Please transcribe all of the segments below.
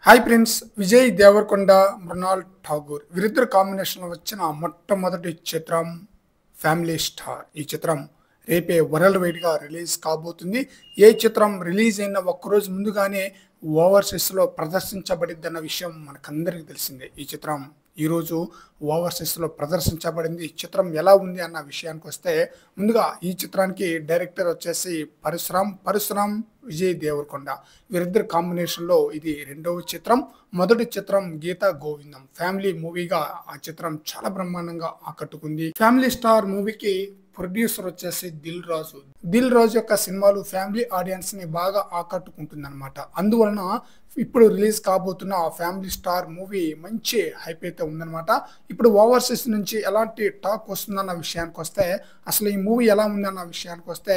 Hi friends, Vijay Devarakonda, Mrunal Tagore వీరిద్దరు కాంబినేషన్లో వచ్చిన మొట్టమొదటి చిత్రం ఫ్యామిలీ స్టార్. ఈ చిత్రం రేపే వరల్డ్ వైడ్గా రిలీజ్ కాబోతుంది. ఏ చిత్రం రిలీజ్ అయిన ఒక్కరోజు ముందుగానే ఓవర్సీస్లో ప్రదర్శించబడిద్దన్న విషయం మనకందరికీ తెలిసిందే. ఈ చిత్రం ఈరోజు ఓవర్సీస్లో ప్రదర్శించబడింది. ఈ చిత్రం ఎలా ఉంది అన్న విషయానికి వస్తే, ముందుగా ఈ చిత్రానికి డైరెక్టర్ వచ్చేసి పరశురామ్ విజయ్ దేవరకొండ. వీరిద్దరు కాంబినేషన్లో ఇది రెండవ చిత్రం. మొదటి చిత్రం గీతా గోవిందం ఫ్యామిలీ మూవీగా ఆ చిత్రం చాలా బ్రహ్మాండంగా ఆకట్టుకుంది. ఫ్యామిలీ స్టార్ మూవీకి ప్రొడ్యూసర్ వచ్చేసి దిల్ రాజు యొక్క సినిమాలు ఫ్యామిలీ ఆడియన్స్ ని బాగా ఆకట్టుకుంటుంది అనమాట. అందువలన ఇప్పుడు రిలీజ్ కాబోతున్న ఫ్యామిలీ స్టార్ మూవీ మంచి హైప్ అయితే ఉందన్నమాట. ఇప్పుడు ఓవర్సీస్ నుంచి ఎలాంటి టాక్ వస్తుందన్న విషయానికి వస్తే, అసలు ఈ మూవీ ఎలా ఉందన్న విషయానికి వస్తే,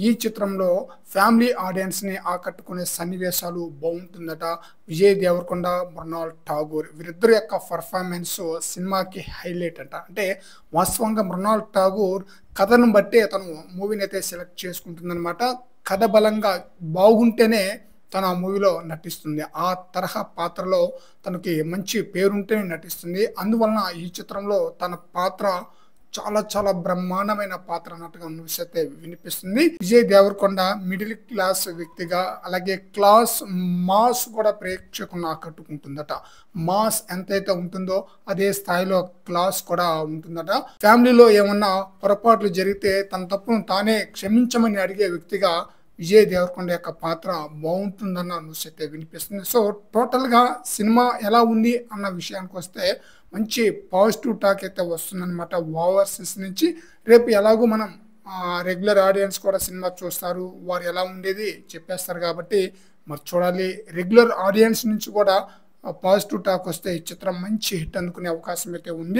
ఈ చిత్రంలో ఫ్యామిలీ ఆడియన్స్ ని ఆకట్టుకునే సన్నివేశాలు బాగుంటుందట. విజయ్ దేవరకొండ, మృణాల్ ఠాగూర్ వీరిద్దరు యొక్క పర్ఫార్మెన్స్ సినిమాకి హైలైట్ అంట. అంటే వాస్తవంగా మృణాల్ ఠాగూర్ కథను బట్టి తను మూవీని అయితే సెలెక్ట్ చేసుకుంటుందన్నమాట. కథ బలంగా బాగుంటేనే తన ఆ మూవీలో నటిస్తుంది. ఆ తరహా పాత్రలో తనకి మంచి పేరుంటేనే నటిస్తుంది. అందువలన ఈ చిత్రంలో తన పాత్ర చాలా చాలా బ్రహ్మాండమైన పాత్ర అన్నట్టుగా న్యూస్ అయితే వినిపిస్తుంది. విజయ్ దేవరకొండ మిడిల్ క్లాస్ వ్యక్తిగా, అలాగే క్లాస్ మాస్ కూడా ప్రేక్షకులను ఆకట్టుకుంటుందట. మాస్ ఎంతైతే ఉంటుందో అదే స్థాయిలో క్లాస్ కూడా ఉంటుందట. ఫ్యామిలీలో ఏమన్నా పొరపాట్లు జరిగితే తన తప్పును తానే క్షమించమని అడిగే వ్యక్తిగా విజయ్ దేవరకొండ యొక్క పాత్ర బాగుంటుందన్న న్యూస్ అయితే వినిపిస్తుంది. సో టోటల్గా సినిమా ఎలా ఉంది అన్న విషయానికి వస్తే మంచి పాజిటివ్ టాక్ అయితే వస్తుందన్నమాట ఓవర్సీస్ నుంచి. రేపు ఎలాగో మనం రెగ్యులర్ ఆడియన్స్ కూడా సినిమా చూస్తారు, వారు ఎలా ఉండేది చెప్పేస్తారు కాబట్టి మరి చూడాలి. రెగ్యులర్ ఆడియన్స్ నుంచి కూడా పాజిటివ్ టాక్ వస్తే ఈ చిత్రం మంచి హిట్ అందుకునే అవకాశం అయితే ఉంది.